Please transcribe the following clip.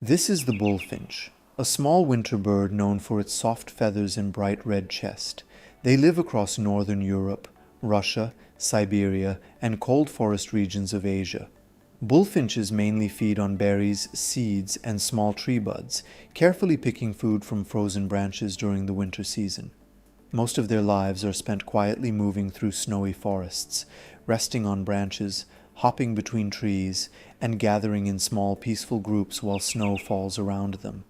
This is the bullfinch, a small winter bird known for its soft feathers and bright red chest. They live across northern Europe, Russia, Siberia, and cold forest regions of Asia. Bullfinches mainly feed on berries, seeds, and small tree buds, carefully picking food from frozen branches during the winter season. Most of their lives are spent quietly moving through snowy forests, resting on branches, hopping between trees, and gathering in small peaceful groups while snow falls around them.